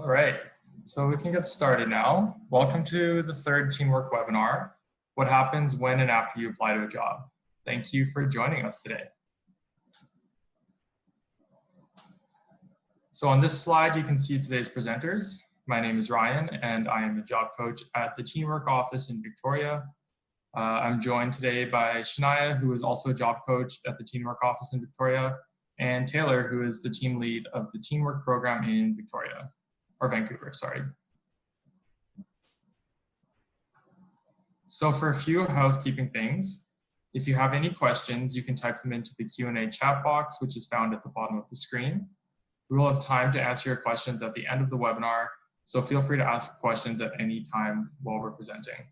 right, so we can get started now. Welcome to the third TeenWork webinar, What Happens When and After You Apply to a Job. Thank you for joining us today. So on this slide, you can see today's presenters. My name is Ryan, and I am a job coach at the TeenWork office in Victoria. I'm joined today by Shania, who is also a job coach at the TeenWork office in Victoria, and Taylor, who is the team lead of the TeenWork program in Victoria, or Vancouver, sorry. So for a few housekeeping things, if you have any questions, you can type them into the Q&A chat box, which is found at the bottom of the screen. We will have time to answer your questions at the end of the webinar, so feel free to ask questions at any time while we're presenting.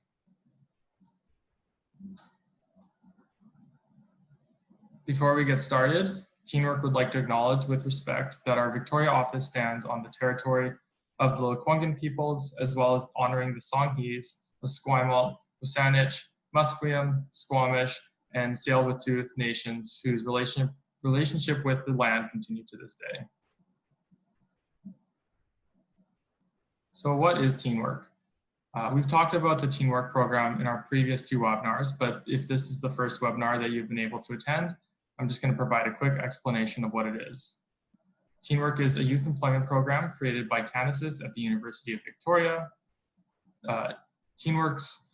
Before we get started, TeenWork would like to acknowledge with respect that our Victoria office stands on the territory of the Lekwungen peoples, as well as honoring the Songhees, Esquimalt, Wasanich, Musqueam, Squamish, and Tsleil-Waututh nations whose relationship with the land continue to this day. So what is TeenWork? We've talked about the TeenWork program in our previous two webinars, but if this is the first webinar that you've been able to attend, I'm just going to provide a quick explanation of what it is. TeenWork is a youth employment program created by Canasys at the University of Victoria. TeenWork's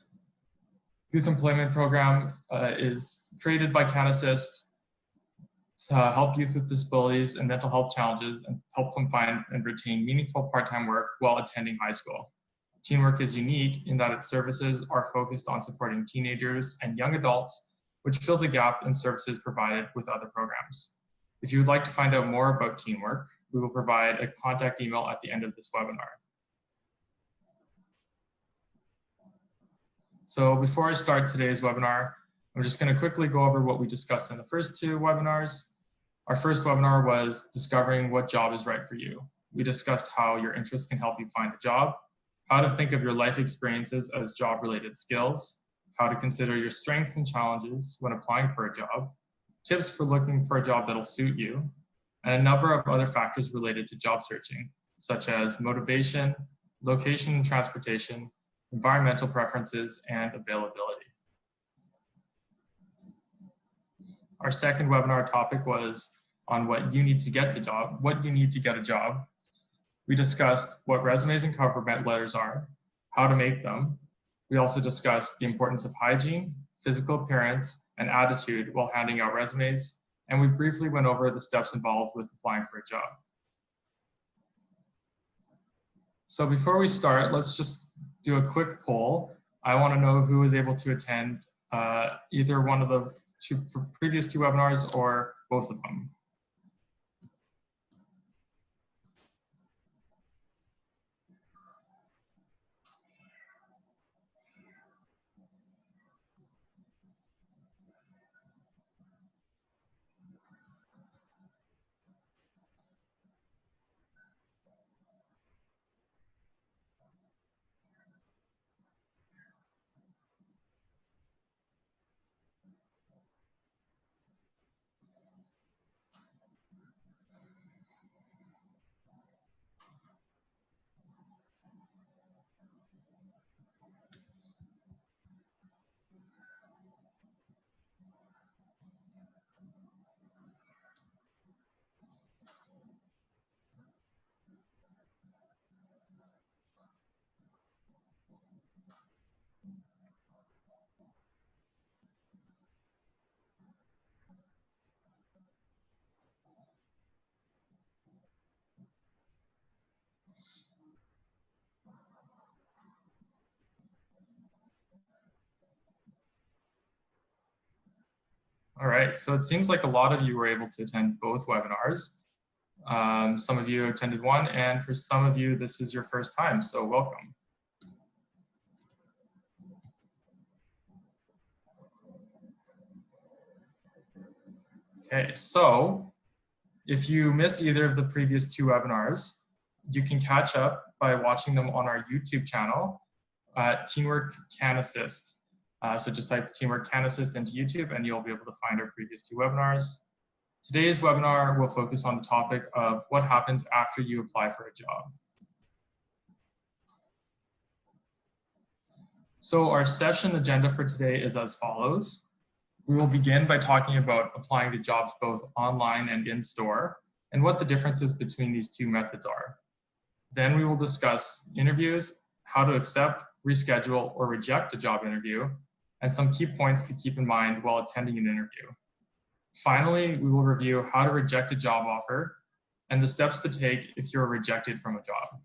youth employment program is created by Canasys to help youth with disabilities and mental health challenges and help them find and retain meaningful part-time work while attending high school. TeenWork is unique in that its services are focused on supporting teenagers and young adults, which fills a gap in services provided with other programs. If you would like to find out more about TeenWork, we will provide a contact email at the end of this webinar. So before I start today's webinar, I'm just going to quickly go over what we discussed in the first two webinars. Our first webinar was discovering what job is right for you. We discussed how your interests can help you find a job, how to think of your life experiences as job-related skills, how to consider your strengths and challenges when applying for a job, tips for looking for a job that'll suit you, and a number of other factors related to job searching, such as motivation, location and transportation, environmental preferences, and availability. Our second webinar topic was on what you need to get a job. We discussed what resumes and cover letters are, how to make them. We also discussed the importance of hygiene, physical appearance, and attitude while handing out resumes, and we briefly went over the steps involved with applying for a job. So before we start, let's just do a quick poll. I want to know who was able to attend either one of the previous two webinars or both of them. All right, so it seems like a lot of you were able to attend both webinars. Some of you attended one, and for some of you, this is your first time, so welcome. Okay, so if you missed either of the previous two webinars, you can catch up by watching them on our YouTube channel at TeenWork Canasys. So just type TeenWork Canasys into YouTube and you'll be able to find our previous two webinars. Today's webinar will focus on the topic of what happens after you apply for a job. So our session agenda for today is as follows. We will begin by talking about applying to jobs both online and in store, and what the differences between these two methods are. Then we will discuss interviews, how to accept, reschedule, or reject a job interview, and some key points to keep in mind while attending an interview. Finally, we will review how to reject a job offer and the steps to take if you're rejected from a job.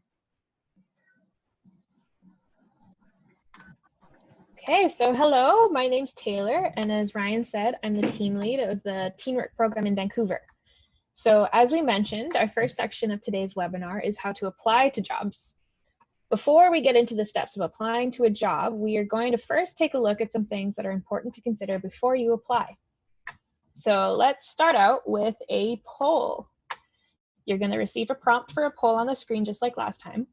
Okay, so hello, my name's Taylor, and as Ryan said, I'm the team lead of the TeenWork program in Vancouver. So as we mentioned, our first section of today's webinar is how to apply to jobs. Before we get into the steps of applying to a job, we are going to first take a look at some things that are important to consider before you apply. So let's start out with a poll. You're going to receive a prompt for a poll on the screen just like last time.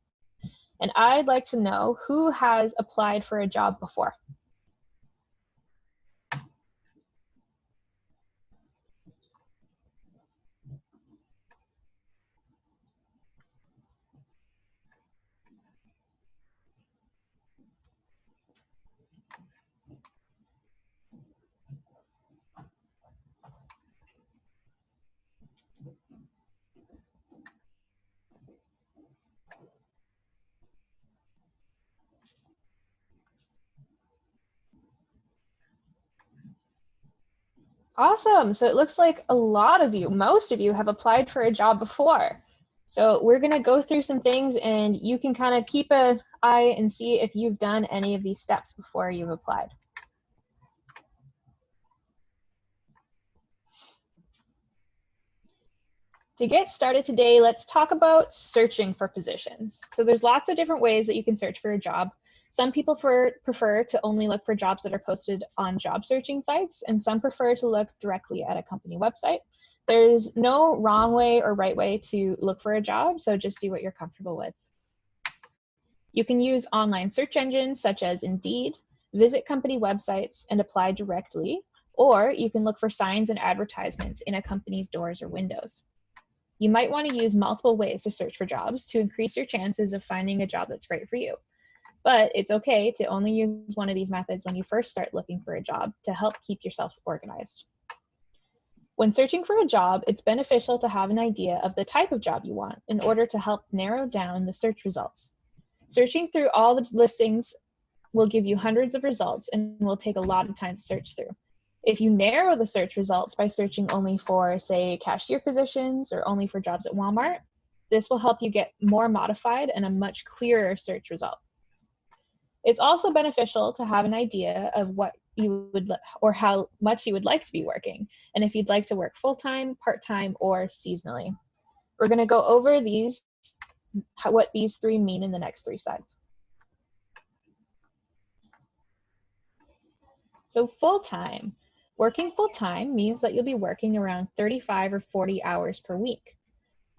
And I'd like to know who has applied for a job before. Awesome. So it looks like a lot of you, most of you have applied for a job before. So we're going to go through some things and you can kind of keep an eye and see if you've done any of these steps before you've applied. To get started today, let's talk about searching for positions. So there's lots of different ways that you can search for a job. Some people prefer to only look for jobs that are posted on job searching sites, and some prefer to look directly at a company website. There's no wrong way or right way to look for a job, so just do what you're comfortable with. You can use online search engines such as Indeed, visit company websites, and apply directly, or you can look for signs and advertisements in a company's doors or windows. You might want to use multiple ways to search for jobs to increase your chances of finding a job that's right for you. But it's okay to only use one of these methods when you first start looking for a job to help keep yourself organized. When searching for a job, it's beneficial to have an idea of the type of job you want in order to help narrow down the search results. Searching through all the listings will give you hundreds of results and will take a lot of time to search through. If you narrow the search results by searching only for, say, cashier positions or only for jobs at Walmart, this will help you get more modified and a much clearer search result. It's also beneficial to have an idea of what you would or how much you would like to be working, and if you'd like to work full-time, part-time, or seasonally. We're going to go over what these three mean in the next 3 slides. So full-time. Working full-time means that you'll be working around 35 or 40 hours per week.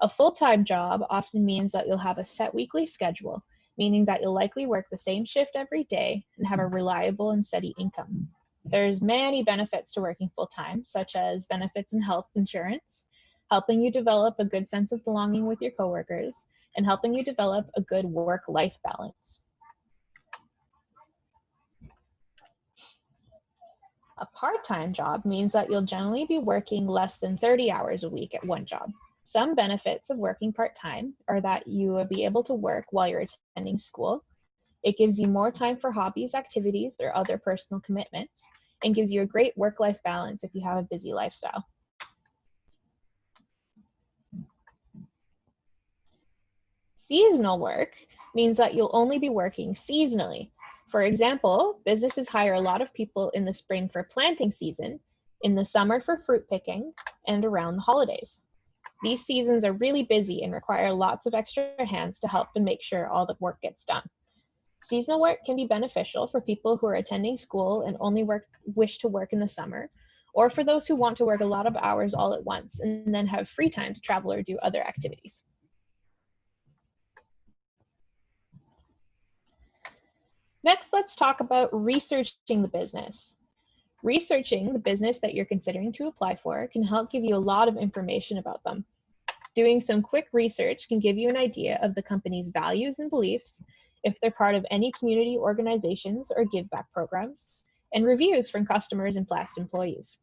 A full-time job often means that you'll have a set weekly schedule, meaning that you'll likely work the same shift every day and have a reliable and steady income. There's many benefits to working full-time, such as benefits in health insurance, helping you develop a good sense of belonging with your coworkers, and helping you develop a good work-life balance. A part-time job means that you'll generally be working less than 30 hours a week at one job. Some benefits of working part-time are that you will be able to work while you're attending school. It gives you more time for hobbies, activities, or other personal commitments, and gives you a great work-life balance if you have a busy lifestyle. Seasonal work means that you'll only be working seasonally. For example, businesses hire a lot of people in the spring for planting season, in the summer for fruit picking, and around the holidays. These seasons are really busy and require lots of extra hands to help and make sure all the work gets done. Seasonal work can be beneficial for people who are attending school and only wish to work in the summer, or for those who want to work a lot of hours all at once and then have free time to travel or do other activities. Next, let's talk about researching the business. Researching the business that you're considering to apply for can help give you a lot of information about them. Doing some quick research can give you an idea of the company's values and beliefs if they're part of any community organizations or give back programs, and reviews from customers and past employees.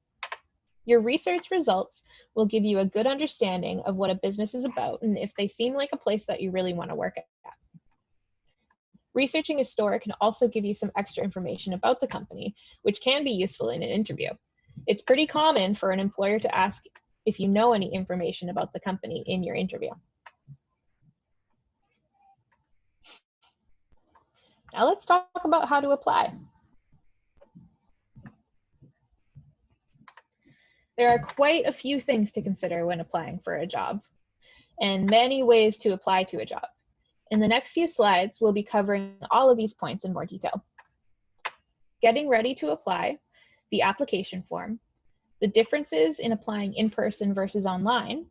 Your research results will give you a good understanding of what a business is about and if they seem like a place that you really want to work at. Researching a store can also give you some extra information about the company, which can be useful in an interview. It's pretty common for an employer to ask if you know any information about the company in your interview. Now let's talk about how to apply. There are quite a few things to consider when applying for a job, and many ways to apply to a job. In the next few slides, we'll be covering all of these points in more detail. Getting ready to apply, the application form, the differences in applying in person versus online,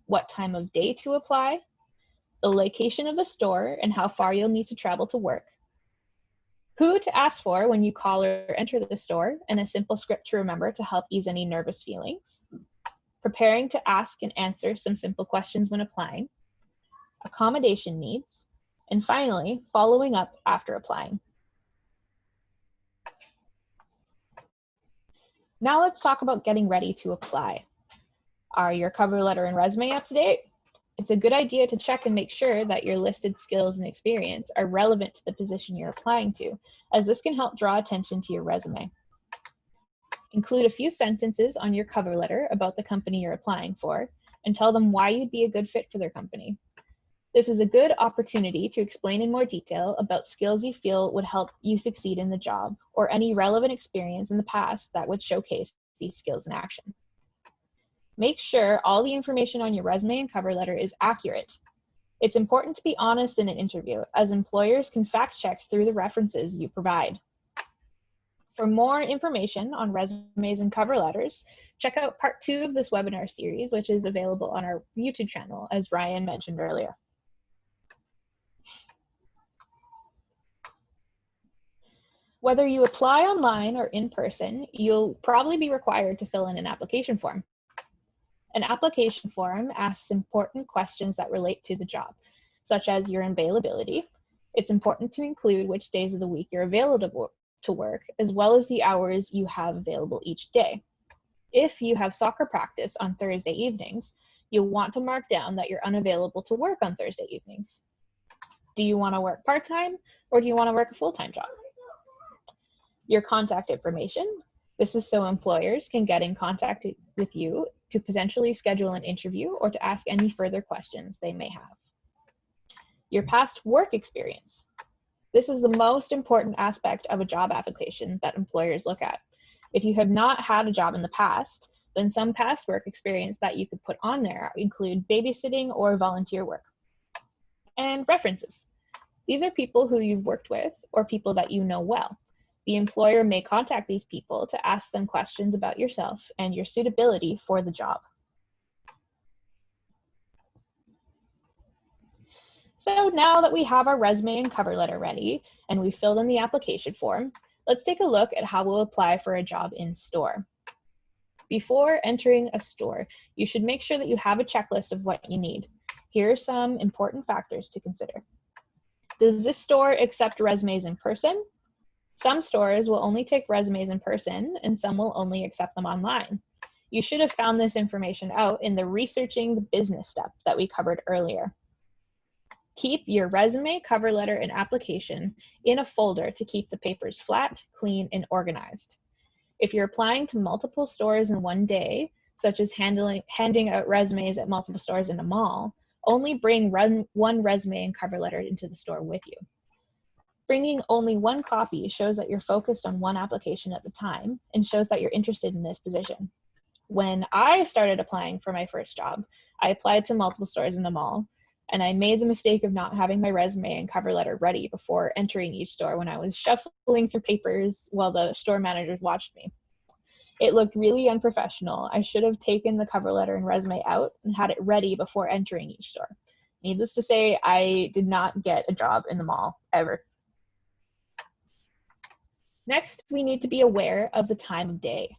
what time of day to apply, the location of the store and how far you'll need to travel to work, who to ask for when you call or enter the store, and a simple script to remember to help ease any nervous feelings, preparing to ask and answer some simple questions when applying, accommodation needs, and finally, following up after applying. Now let's talk about getting ready to apply. Are your cover letter and resume up to date? It's a good idea to check and make sure that your listed skills and experience are relevant to the position you're applying to, as this can help draw attention to your resume. Include a few sentences on your cover letter about the company you're applying for, and tell them why you'd be a good fit for their company. This is a good opportunity to explain in more detail about skills you feel would help you succeed in the job, or any relevant experience in the past that would showcase these skills in action. Make sure all the information on your resume and cover letter is accurate. It's important to be honest in an interview, as employers can fact check through the references you provide. For more information on resumes and cover letters, check out part 2 of this webinar series, which is available on our YouTube channel, as Ryan mentioned earlier. Whether you apply online or in person, you'll probably be required to fill in an application form. An application form asks important questions that relate to the job, such as your availability. It's important to include which days of the week you're available to work, as well as the hours you have available each day. If you have soccer practice on Thursday evenings, you'll want to mark down that you're unavailable to work on Thursday evenings. Do you want to work part-time, or do you want to work a full-time job? Your contact information. This is so employers can get in contact with you to potentially schedule an interview or to ask any further questions they may have. Your past work experience. This is the most important aspect of a job application that employers look at. If you have not had a job in the past, then some past work experience that you could put on there include babysitting or volunteer work. And references. These are people who you've worked with or people that you know well. The employer may contact these people to ask them questions about yourself and your suitability for the job. So now that we have our resume and cover letter ready and we've filled in the application form, let's take a look at how we'll apply for a job in store. Before entering a store, you should make sure that you have a checklist of what you need. Here are some important factors to consider. Does this store accept resumes in person? Some stores will only take resumes in person, and some will only accept them online. You should have found this information out in the researching the business step that we covered earlier. Keep your resume, cover letter, and application in a folder to keep the papers flat, clean, and organized. If you're applying to multiple stores in one day, such as handing out resumes at multiple stores in a mall, only bring one resume and cover letter into the store with you. Bringing only one copy shows that you're focused on one application at the time and shows that you're interested in this position. When I started applying for my first job, I applied to multiple stores in the mall, and I made the mistake of not having my resume and cover letter ready before entering each store when I was shuffling through papers while the store managers watched me. It looked really unprofessional. I should have taken the cover letter and resume out and had it ready before entering each store. Needless to say, I did not get a job in the mall ever. Next, we need to be aware of the time of day.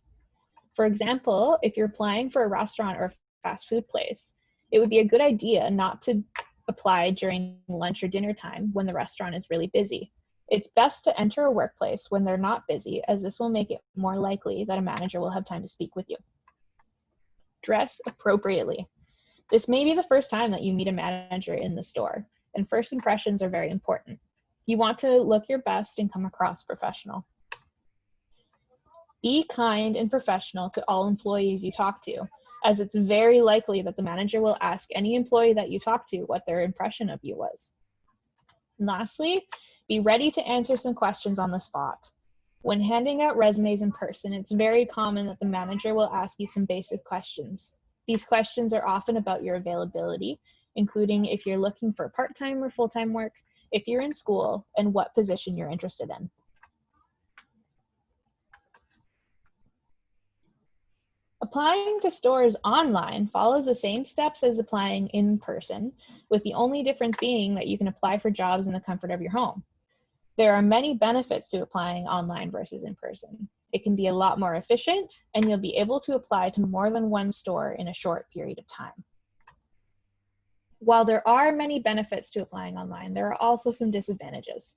For example, if you're applying for a restaurant or fast food place, it would be a good idea not to apply during lunch or dinner time when the restaurant is really busy. It's best to enter a workplace when they're not busy, as this will make it more likely that a manager will have time to speak with you. Dress appropriately. This may be the first time that you meet a manager in the store, and first impressions are very important. You want to look your best and come across professional. Be kind and professional to all employees you talk to, as it's very likely that the manager will ask any employee that you talk to what their impression of you was. And lastly, be ready to answer some questions on the spot. When handing out resumes in person, it's very common that the manager will ask you some basic questions. These questions are often about your availability, including if you're looking for part-time or full-time work, if you're in school, and what position you're interested in. Applying to stores online follows the same steps as applying in person, with the only difference being that you can apply for jobs in the comfort of your home. There are many benefits to applying online versus in person. It can be a lot more efficient, and you'll be able to apply to more than one store in a short period of time. While there are many benefits to applying online, there are also some disadvantages.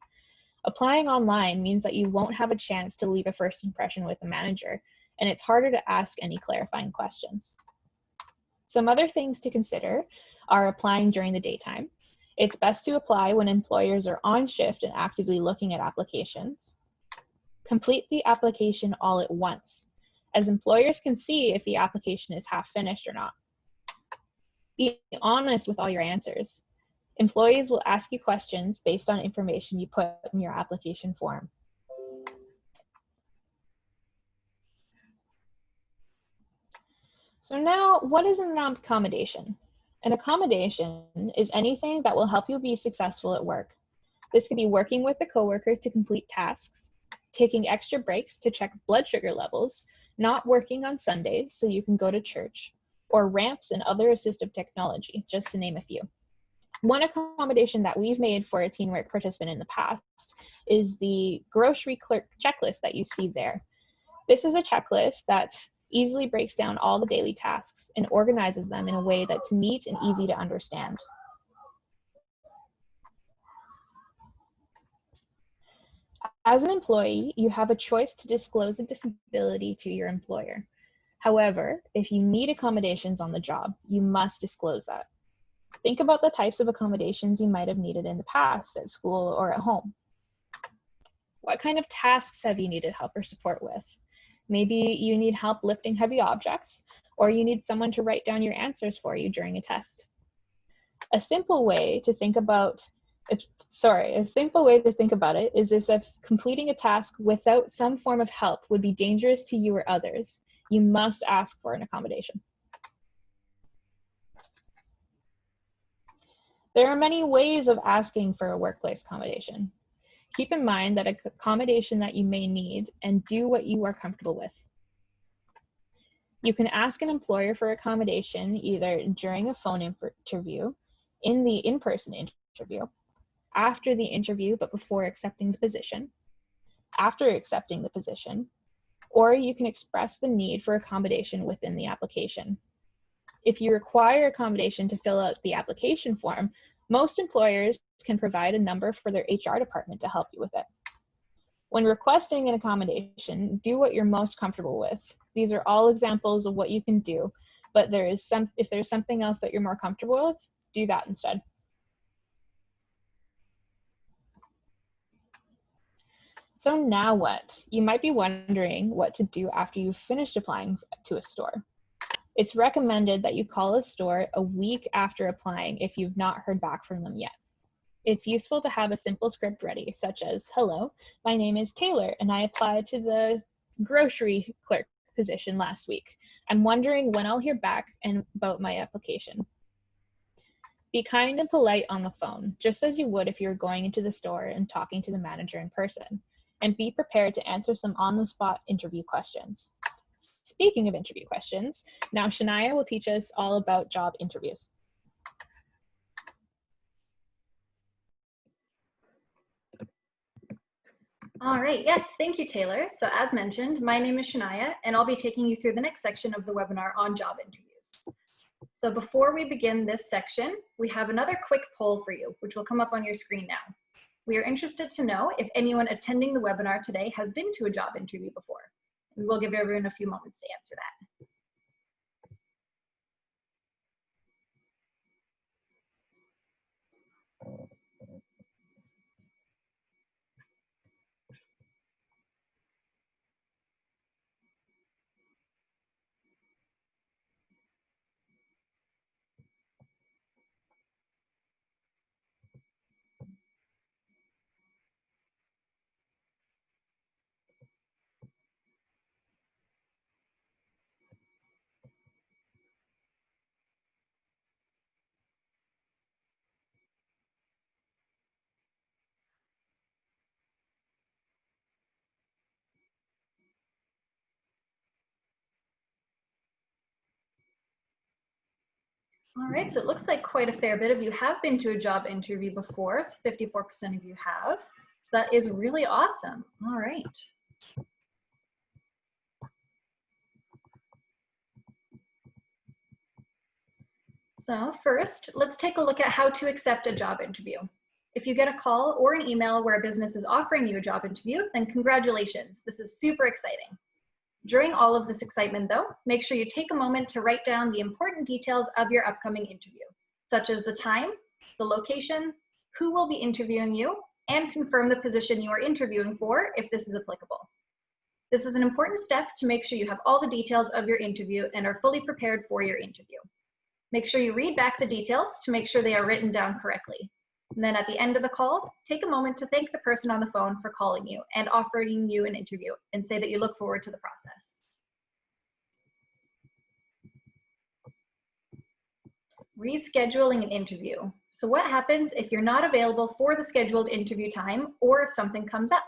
Applying online means that you won't have a chance to leave a first impression with a manager, and it's harder to ask any clarifying questions. Some other things to consider are applying during the daytime. It's best to apply when employers are on shift and actively looking at applications. Complete the application all at once, as employers can see if the application is half finished or not. Be honest with all your answers. Employees will ask you questions based on information you put in your application form. So now, what is an accommodation? An accommodation is anything that will help you be successful at work. This could be working with a coworker to complete tasks, taking extra breaks to check blood sugar levels, not working on Sundays so you can go to church, or ramps and other assistive technology, just to name a few. One accommodation that we've made for a TeenWork participant in the past is the grocery clerk checklist that you see there. This is a checklist that easily breaks down all the daily tasks and organizes them in a way that's neat and easy to understand. As an employee, you have a choice to disclose a disability to your employer. However, if you need accommodations on the job, you must disclose that. Think about the types of accommodations you might have needed in the past at school or at home. What kind of tasks have you needed help or support with? Maybe you need help lifting heavy objects, or you need someone to write down your answers for you during a test. A simple way to think about it is as if completing a task without some form of help would be dangerous to you or others. You must ask for an accommodation. There are many ways of asking for a workplace accommodation. Keep in mind that accommodation that you may need and do what you are comfortable with. You can ask an employer for accommodation either during a phone interview, in the in-person interview, after the interview but before accepting the position, after accepting the position, or you can express the need for accommodation within the application. If you require accommodation to fill out the application form, most employers can provide a number for their HR department to help you with it. When requesting an accommodation, do what you're most comfortable with. These are all examples of what you can do, but if there's something else that you're more comfortable with, do that instead. So now what? You might be wondering what to do after you've finished applying to a store. It's recommended that you call a store a week after applying if you've not heard back from them yet. It's useful to have a simple script ready, such as, "Hello, my name is Taylor, and I applied to the grocery clerk position last week. I'm wondering when I'll hear back about my application." Be kind and polite on the phone, just as you would if you were going into the store and talking to the manager in person, and be prepared to answer some on-the-spot interview questions. Speaking of interview questions, now Shania will teach us all about job interviews. All right, yes, thank you, Taylor. So as mentioned, my name is Shania, and I'll be taking you through the next section of the webinar on job interviews. So before we begin this section, we have another quick poll for you, which will come up on your screen now. We are interested to know if anyone attending the webinar today has been to a job interview before. We will give everyone a few moments to answer that. All right, so it looks like quite a fair bit of you have been to a job interview before, so 54% of you have. That is really awesome. All right. So first, let's take a look at how to accept a job interview. If you get a call or an email where a business is offering you a job interview, then congratulations, this is super exciting. During all of this excitement though, make sure you take a moment to write down the important details of your upcoming interview, such as the time, the location, who will be interviewing you, and confirm the position you are interviewing for if this is applicable. This is an important step to make sure you have all the details of your interview and are fully prepared for your interview. Make sure you read back the details to make sure they are written down correctly. And then at the end of the call, take a moment to thank the person on the phone for calling you and offering you an interview and say that you look forward to the process. Rescheduling an interview. So what happens if you're not available for the scheduled interview time or if something comes up?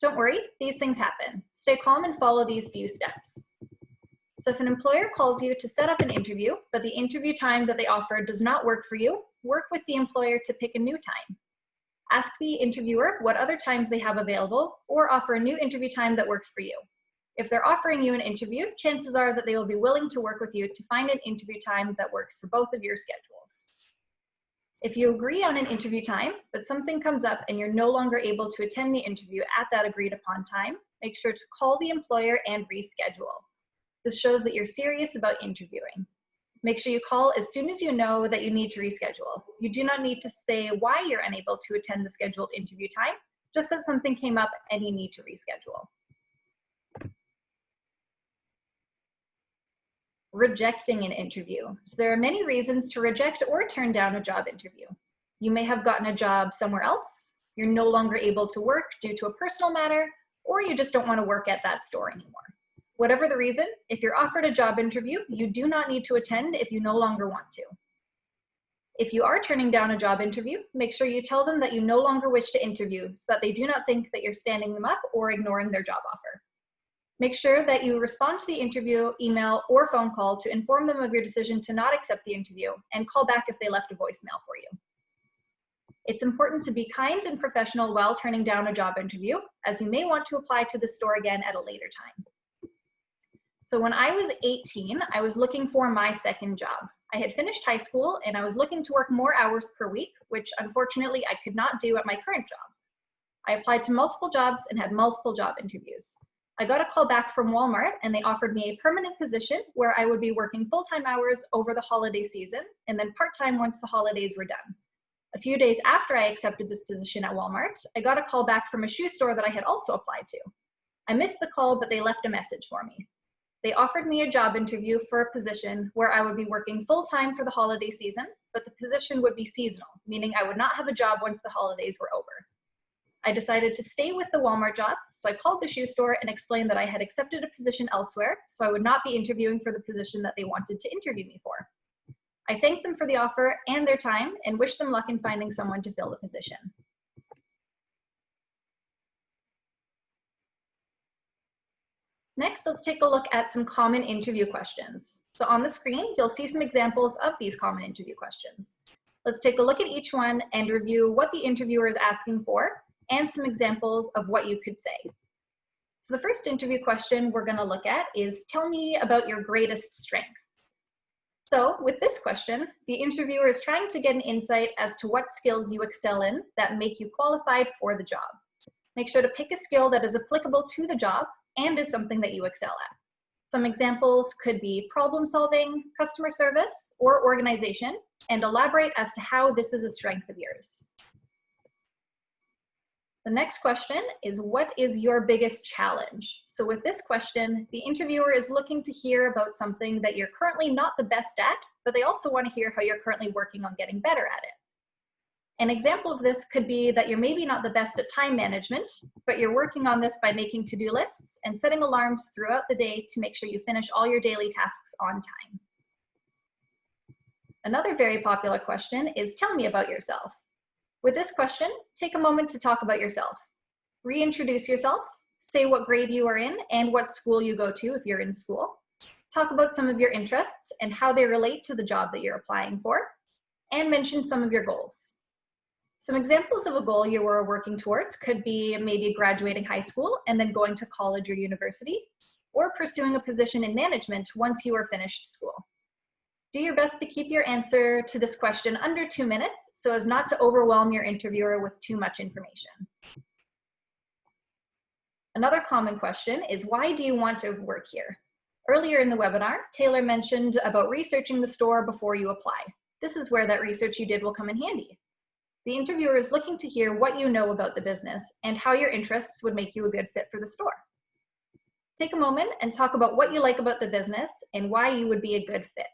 Don't worry, these things happen. Stay calm and follow these few steps. So if an employer calls you to set up an interview, but the interview time that they offer does not work for you, work with the employer to pick a new time. Ask the interviewer what other times they have available or offer a new interview time that works for you. If they're offering you an interview, chances are that they will be willing to work with you to find an interview time that works for both of your schedules. If you agree on an interview time, but something comes up and you're no longer able to attend the interview at that agreed upon time, make sure to call the employer and reschedule. This shows that you're serious about interviewing. Make sure you call as soon as you know that you need to reschedule. You do not need to say why you're unable to attend the scheduled interview time, just that something came up and you need to reschedule. Rejecting an interview. So there are many reasons to reject or turn down a job interview. You may have gotten a job somewhere else, you're no longer able to work due to a personal matter, or you just don't want to work at that store anymore. Whatever the reason, if you're offered a job interview, you do not need to attend if you no longer want to. If you are turning down a job interview, make sure you tell them that you no longer wish to interview so that they do not think that you're standing them up or ignoring their job offer. Make sure that you respond to the interview, email, or phone call to inform them of your decision to not accept the interview and call back if they left a voicemail for you. It's important to be kind and professional while turning down a job interview, as you may want to apply to the store again at a later time. So when I was 18, I was looking for my second job. I had finished high school and I was looking to work more hours per week, which unfortunately I could not do at my current job. I applied to multiple jobs and had multiple job interviews. I got a call back from Walmart and they offered me a permanent position where I would be working full-time hours over the holiday season and then part-time once the holidays were done. A few days after I accepted this position at Walmart, I got a call back from a shoe store that I had also applied to. I missed the call, but they left a message for me. They offered me a job interview for a position where I would be working full-time for the holiday season, but the position would be seasonal, meaning I would not have a job once the holidays were over. I decided to stay with the Walmart job, so I called the shoe store and explained that I had accepted a position elsewhere, so I would not be interviewing for the position that they wanted to interview me for. I thanked them for the offer and their time and wished them luck in finding someone to fill the position. Next, let's take a look at some common interview questions. So on the screen, you'll see some examples of these common interview questions. Let's take a look at each one and review what the interviewer is asking for and some examples of what you could say. So the first interview question we're going to look at is, tell me about your greatest strength. So with this question, the interviewer is trying to get an insight as to what skills you excel in that make you qualified for the job. Make sure to pick a skill that is applicable to the job and is something that you excel at. Some examples could be problem solving, customer service, or organization, and elaborate as to how this is a strength of yours. The next question is, what is your biggest challenge? So with this question, the interviewer is looking to hear about something that you're currently not the best at, but they also want to hear how you're currently working on getting better at it. An example of this could be that you're maybe not the best at time management, but you're working on this by making to-do lists and setting alarms throughout the day to make sure you finish all your daily tasks on time. Another very popular question is, tell me about yourself. With this question, take a moment to talk about yourself. Reintroduce yourself, say what grade you are in and what school you go to if you're in school. Talk about some of your interests and how they relate to the job that you're applying for, and mention some of your goals. Some examples of a goal you were working towards could be maybe graduating high school and then going to college or university, or pursuing a position in management once you are finished school. Do your best to keep your answer to this question under 2 minutes so as not to overwhelm your interviewer with too much information. Another common question is, why do you want to work here? Earlier in the webinar, Taylor mentioned about researching the store before you apply. This is where that research you did will come in handy. The interviewer is looking to hear what you know about the business and how your interests would make you a good fit for the store. Take a moment and talk about what you like about the business and why you would be a good fit.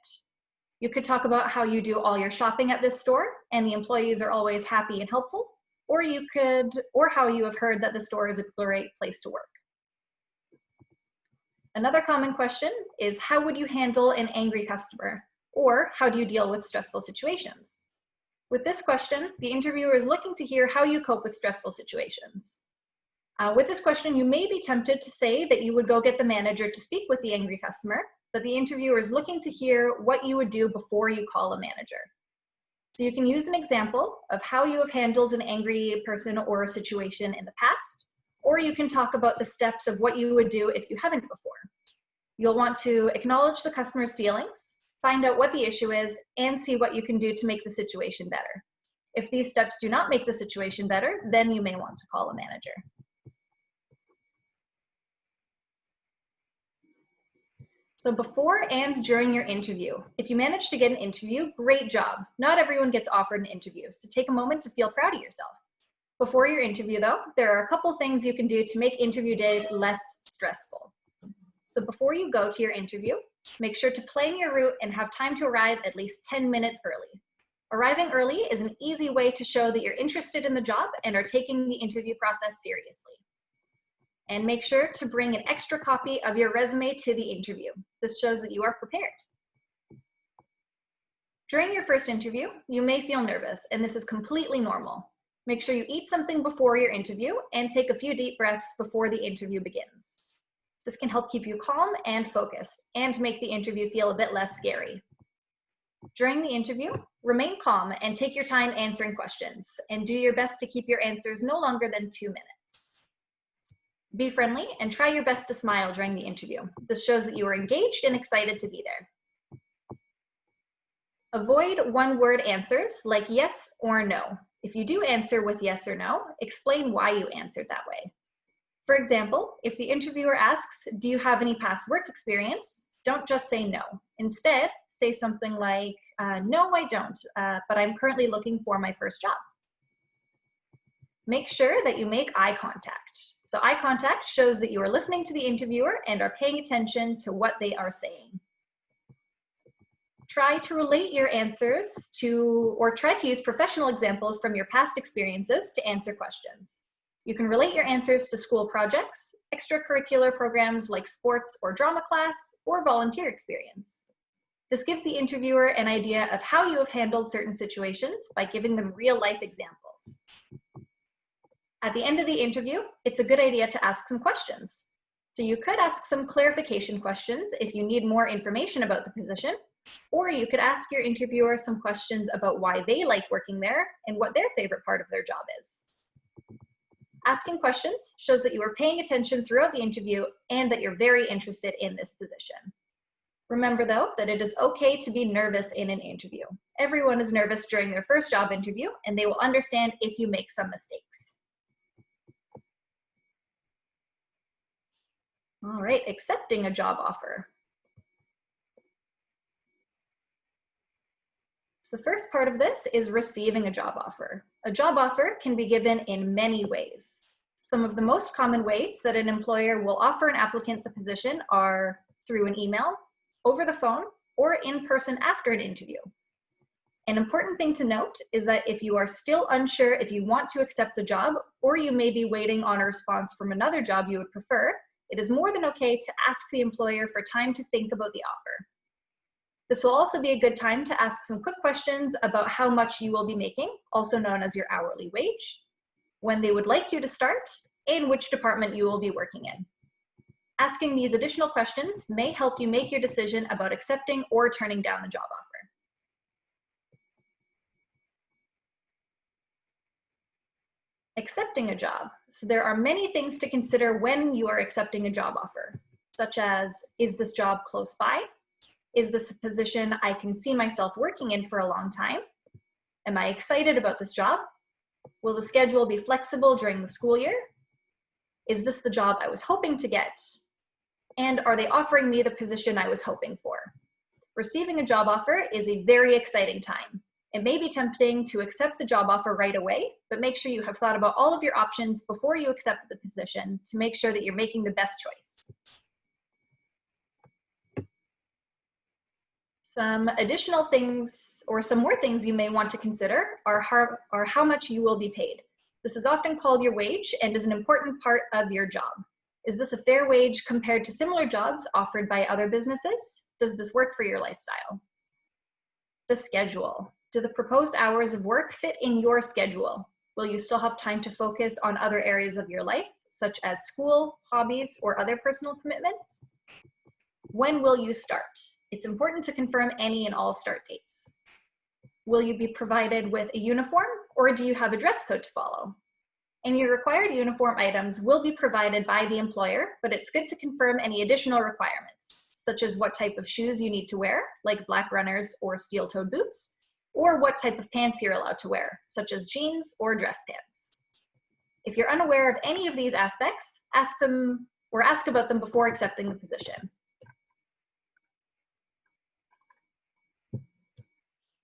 You could talk about how you do all your shopping at this store and the employees are always happy and helpful, or how you have heard that the store is a great place to work. Another common question is, how would you handle an angry customer? Or how do you deal with stressful situations? With this question, the interviewer is looking to hear how you cope with stressful situations. With this question, you may be tempted to say that you would go get the manager to speak with the angry customer, but the interviewer is looking to hear what you would do before you call a manager. So you can use an example of how you have handled an angry person or a situation in the past, or you can talk about the steps of what you would do if you haven't before. You'll want to acknowledge the customer's feelings, find out what the issue is, and see what you can do to make the situation better. If these steps do not make the situation better, then you may want to call a manager. So before and during your interview, if you manage to get an interview, great job. Not everyone gets offered an interview, so take a moment to feel proud of yourself. Before your interview though, there are a couple things you can do to make interview day less stressful. So before you go to your interview, make sure to plan your route and have time to arrive at least 10 minutes early. Arriving early is an easy way to show that you're interested in the job and are taking the interview process seriously. And make sure to bring an extra copy of your resume to the interview. This shows that you are prepared. During your first interview, you may feel nervous, and this is completely normal. Make sure you eat something before your interview and take a few deep breaths before the interview begins. This can help keep you calm and focused and make the interview feel a bit less scary. During the interview, remain calm and take your time answering questions, and do your best to keep your answers no longer than 2 minutes. Be friendly and try your best to smile during the interview. This shows that you are engaged and excited to be there. Avoid one-word answers like yes or no. If you do answer with yes or no, explain why you answered that way. For example, if the interviewer asks, do you have any past work experience? Don't just say no. Instead, say something like, no, I don't, but I'm currently looking for my first job. Make sure that you make eye contact. So eye contact shows that you are listening to the interviewer and are paying attention to what they are saying. Try to relate your answers to, or try to use professional examples from your past experiences to answer questions. You can relate your answers to school projects, extracurricular programs like sports or drama class, or volunteer experience. This gives the interviewer an idea of how you have handled certain situations by giving them real-life examples. At the end of the interview, it's a good idea to ask some questions. So you could ask some clarification questions if you need more information about the position, or you could ask your interviewer some questions about why they like working there and what their favorite part of their job is. Asking questions shows that you are paying attention throughout the interview and that you're very interested in this position. Remember though, that it is okay to be nervous in an interview. Everyone is nervous during their first job interview, and they will understand if you make some mistakes. All right, accepting a job offer. So the first part of this is receiving a job offer. A job offer can be given in many ways. Some of the most common ways that an employer will offer an applicant the position are through an email, over the phone, or in person after an interview. An important thing to note is that if you are still unsure if you want to accept the job, or you may be waiting on a response from another job you would prefer, it is more than okay to ask the employer for time to think about the offer. This will also be a good time to ask some quick questions about how much you will be making, also known as your hourly wage, when they would like you to start, and which department you will be working in. Asking these additional questions may help you make your decision about accepting or turning down the job offer. Accepting a job. So there are many things to consider when you are accepting a job offer, such as, is this job close by? Is this a position I can see myself working in for a long time? Am I excited about this job? Will the schedule be flexible during the school year? Is this the job I was hoping to get? And are they offering me the position I was hoping for? Receiving a job offer is a very exciting time. It may be tempting to accept the job offer right away, but make sure you have thought about all of your options before you accept the position to make sure that you're making the best choice. Some additional things, or some more things you may want to consider are how much you will be paid. This is often called your wage and is an important part of your job. Is this a fair wage compared to similar jobs offered by other businesses? Does this work for your lifestyle? The schedule. Do the proposed hours of work fit in your schedule? Will you still have time to focus on other areas of your life, such as school, hobbies, or other personal commitments? When will you start? It's important to confirm any and all start dates. Will you be provided with a uniform, or do you have a dress code to follow? Any required uniform items will be provided by the employer, but it's good to confirm any additional requirements, such as what type of shoes you need to wear, like black runners or steel-toed boots, or what type of pants you're allowed to wear, such as jeans or dress pants. If you're unaware of any of these aspects, ask about them before accepting the position.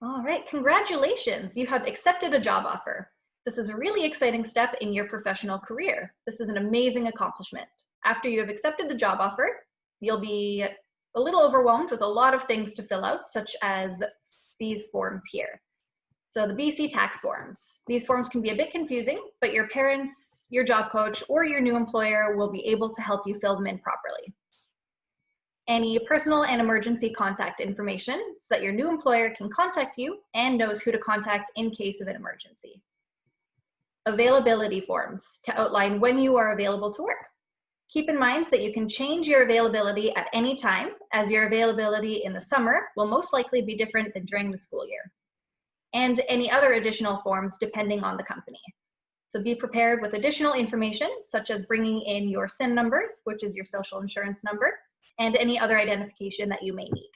All right, congratulations, you have accepted a job offer. This is a really exciting step in your professional career. This is an amazing accomplishment. After you have accepted the job offer, you'll be a little overwhelmed with a lot of things to fill out, such as these forms here. So the BC tax forms. These forms can be a bit confusing, but your parents, your job coach, or your new employer will be able to help you fill them in properly. Any personal and emergency contact information so that your new employer can contact you and knows who to contact in case of an emergency. Availability forms to outline when you are available to work. Keep in mind that you can change your availability at any time, as your availability in the summer will most likely be different than during the school year. And any other additional forms depending on the company. So be prepared with additional information, such as bringing in your SIN numbers, which is your social insurance number, and any other identification that you may need.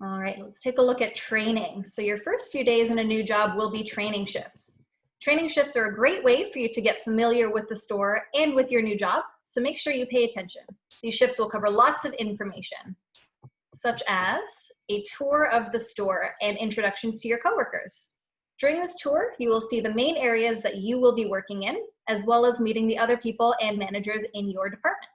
All right, let's take a look at training. So your first few days in a new job will be training shifts. Training shifts are a great way for you to get familiar with the store and with your new job, so make sure you pay attention. These shifts will cover lots of information, such as a tour of the store and introductions to your coworkers. During this tour, you will see the main areas that you will be working in, as well as meeting the other people and managers in your department.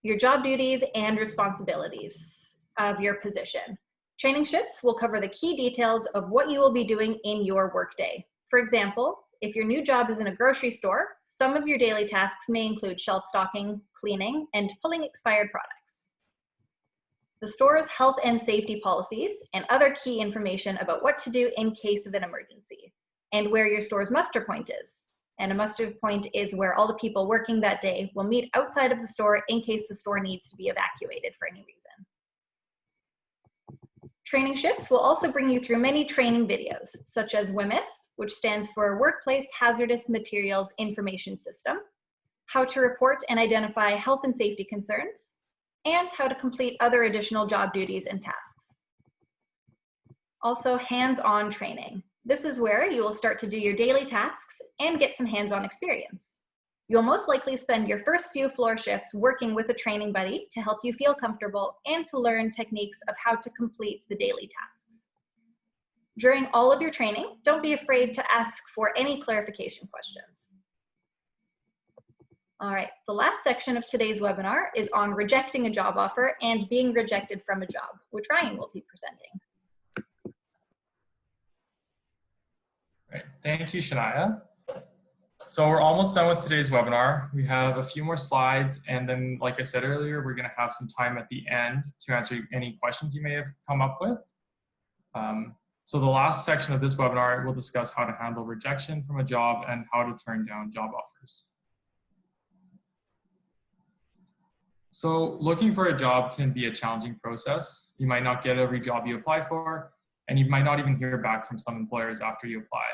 Your job duties and responsibilities of your position. Training shifts will cover the key details of what you will be doing in your workday. For example, if your new job is in a grocery store, some of your daily tasks may include shelf stocking, cleaning, and pulling expired products. The store's health and safety policies and other key information about what to do in case of an emergency, and where your store's muster point is. And a muster point is where all the people working that day will meet outside of the store in case the store needs to be evacuated for any reason. Training shifts will also bring you through many training videos, such as WHMIS, which stands for Workplace Hazardous Materials Information System, how to report and identify health and safety concerns, and how to complete other additional job duties and tasks. Also, hands-on training. This is where you will start to do your daily tasks and get some hands-on experience. You'll most likely spend your first few floor shifts working with a training buddy to help you feel comfortable and to learn techniques of how to complete the daily tasks. During all of your training, don't be afraid to ask for any clarification questions. All right, the last section of today's webinar is on rejecting a job offer and being rejected from a job, which Ryan will be presenting. Great. Thank you, Shania. So we're almost done with today's webinar. We have a few more slides, and then, like I said earlier, we're going to have some time at the end to answer any questions you may have come up with. So the last section of this webinar will discuss how to handle rejection from a job and how to turn down job offers. So looking for a job can be a challenging process. You might not get every job you apply for, and you might not even hear back from some employers after you apply.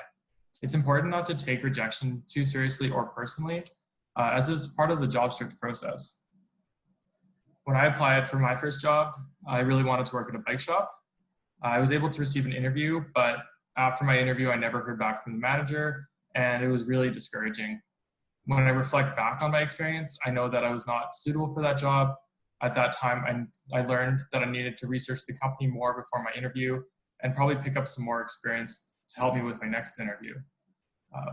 It's important not to take rejection too seriously or personally, as it's part of the job search process. When I applied for my first job, I really wanted to work at a bike shop. I was able to receive an interview, but after my interview, I never heard back from the manager, and it was really discouraging. When I reflect back on my experience, I know that I was not suitable for that job. At that time, I learned that I needed to research the company more before my interview and probably pick up some more experience to help me with my next interview.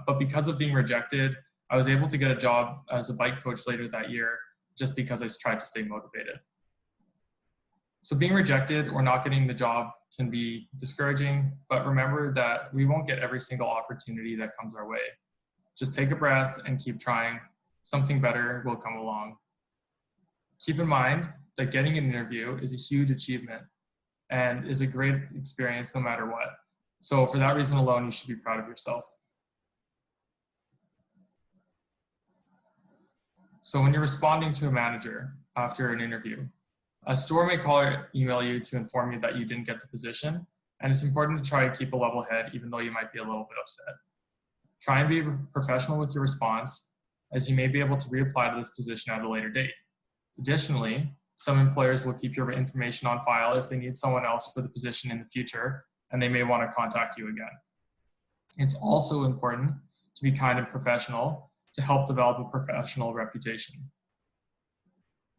But because of being rejected, I was able to get a job as a bike coach later that year just because I tried to stay motivated. So being rejected or not getting the job can be discouraging, but remember that we won't get every single opportunity that comes our way. Just take a breath and keep trying. Something better will come along. Keep in mind that getting an interview is a huge achievement and is a great experience no matter what. So for that reason alone, you should be proud of yourself. So when you're responding to a manager after an interview, a store may call or email you to inform you that you didn't get the position, and it's important to try to keep a level head even though you might be a little bit upset. Try and be professional with your response, as you may be able to reapply to this position at a later date. Additionally, some employers will keep your information on file if they need someone else for the position in the future, and they may want to contact you again. It's also important to be kind and professional to help develop a professional reputation.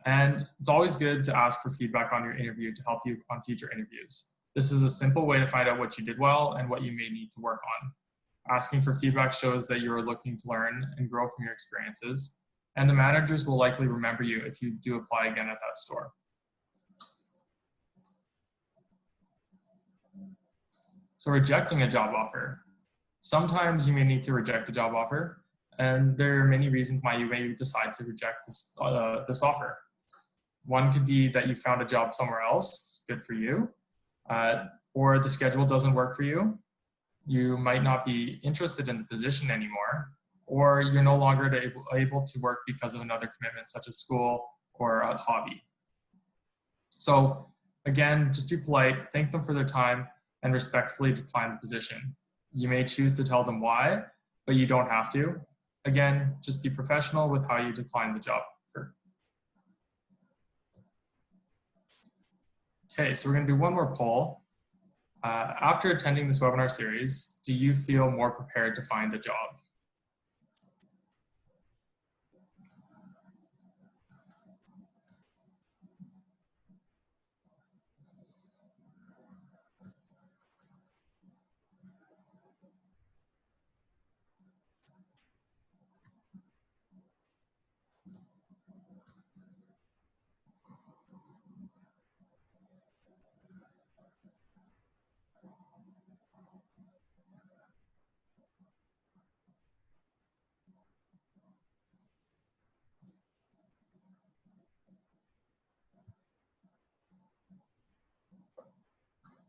And it's always good to ask for feedback on your interview to help you on future interviews. This is a simple way to find out what you did well and what you may need to work on. Asking for feedback shows that you are looking to learn and grow from your experiences, and the managers will likely remember you if you do apply again at that store. So rejecting a job offer. Sometimes you may need to reject a job offer, and there are many reasons why you may decide to reject this offer. One could be that you found a job somewhere else, good for you, or the schedule doesn't work for you. You might not be interested in the position anymore, or you're no longer able to work because of another commitment such as school or a hobby. So again, just be polite, thank them for their time, and respectfully decline the position. You may choose to tell them why, but you don't have to. Again, just be professional with how you decline the job offer. Okay, so we're gonna do one more poll. After attending this webinar series, do you feel more prepared to find a job?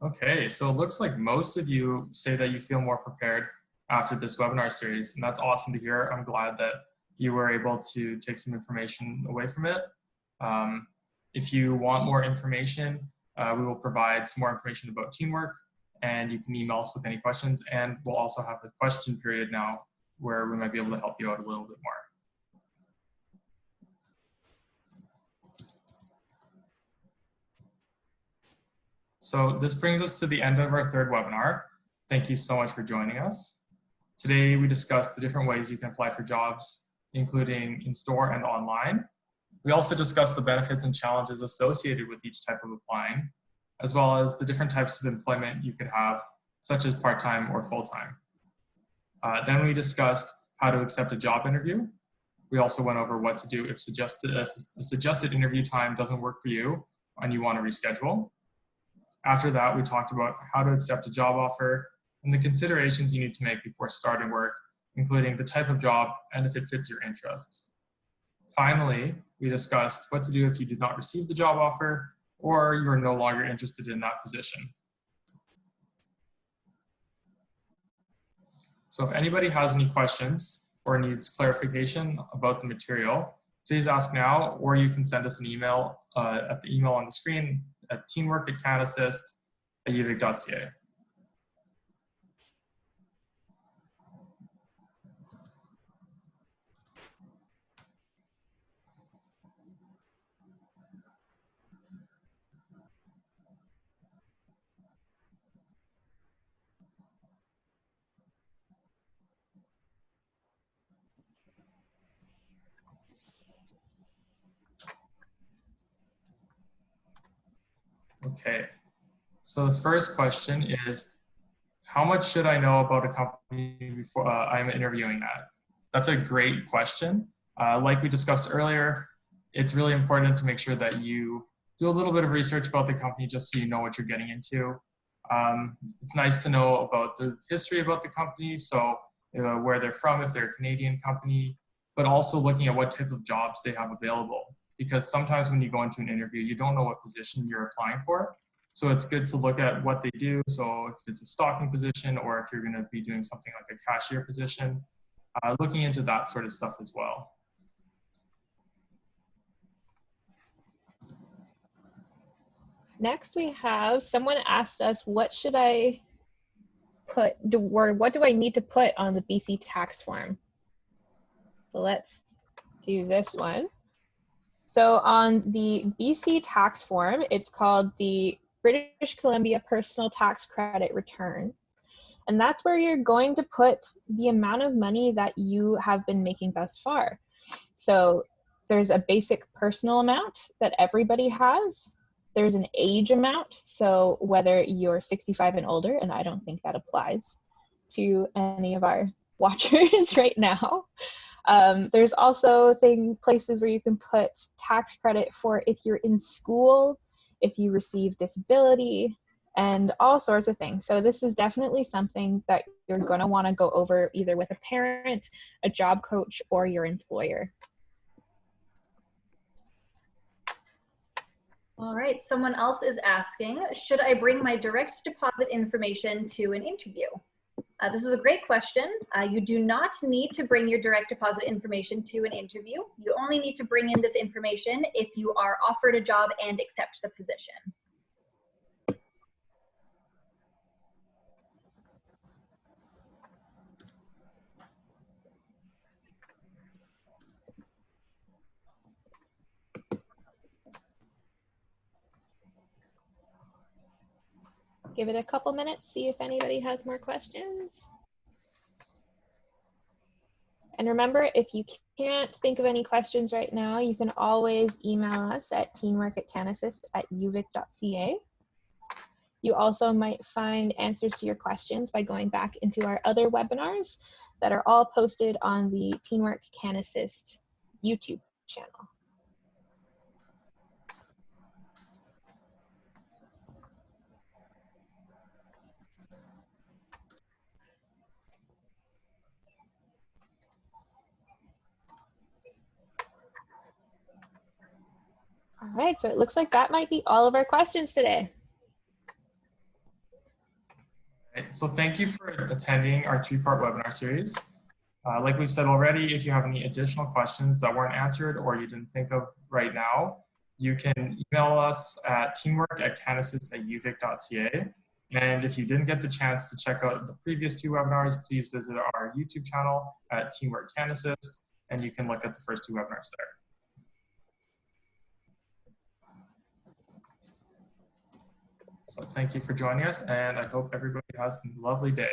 Okay, so it looks like most of you say that you feel more prepared after this webinar series, and that's awesome to hear. I'm glad that you were able to take some information away from it. If you want more information, we will provide some more information about TeenWork, and you can email us with any questions, and we'll also have a question period now where we might be able to help you out a little bit more. So this brings us to the end of our third webinar. Thank you so much for joining us. Today, we discussed the different ways you can apply for jobs, including in-store and online. We also discussed the benefits and challenges associated with each type of applying, as well as the different types of employment you could have, such as part-time or full-time. Then we discussed how to accept a job interview. We also went over what to do if a suggested interview time doesn't work for you and you want to reschedule. After that, we talked about how to accept a job offer and the considerations you need to make before starting work, including the type of job and if it fits your interests. Finally, we discussed what to do if you did not receive the job offer or you are no longer interested in that position. So if anybody has any questions or needs clarification about the material, please ask now, or you can send us an email at the email on the screen at teenwork@canassist@uvic.ca. Okay, so the first question is, how much should I know about a company before I'm interviewing at? That's a great question. Like we discussed earlier, it's really important to make sure that you do a little bit of research about the company just so you know what you're getting into. It's nice to know about the history about the company, so where they're from, if they're a Canadian company, but also looking at what type of jobs they have available. Because sometimes when you go into an interview, you don't know what position you're applying for. So it's good to look at what they do. So if it's a stocking position or if you're going to be doing something like a cashier position, looking into that sort of stuff as well. Next, we have someone asked us, what should I put, or what do I need to put on the BC tax form? So let's do this one. So on the BC tax form, it's called the British Columbia Personal Tax Credit Return. And that's where you're going to put the amount of money that you have been making thus far. So there's a basic personal amount that everybody has. There's an age amount. So whether you're 65 and older, and I don't think that applies to any of our watchers right now. There's also places where you can put tax credit for if you're in school, if you receive disability, and all sorts of things. So this is definitely something that you're going to want to go over either with a parent, a job coach, or your employer. All right, someone else is asking, should I bring my direct deposit information to an interview? This is a great question. You do not need to bring your direct deposit information to an interview. You only need to bring in this information if you are offered a job and accept the position. Give it a couple minutes, see if anybody has more questions. And remember, if you can't think of any questions right now, you can always email us at teenwork@canassist@uvic.ca. You also might find answers to your questions by going back into our other webinars that are all posted on the TeenWork Can Assist YouTube channel. All right, so it looks like that might be all of our questions today. So thank you for attending our three-part webinar series. Like we've said already, if you have any additional questions that weren't answered or you didn't think of right now, you can email us at teamwork@canassist@uvic.ca. And if you didn't get the chance to check out the previous two webinars, please visit our YouTube channel at TeenWork Can Assist, and you can look at the first two webinars there. So thank you for joining us, and I hope everybody has a lovely day.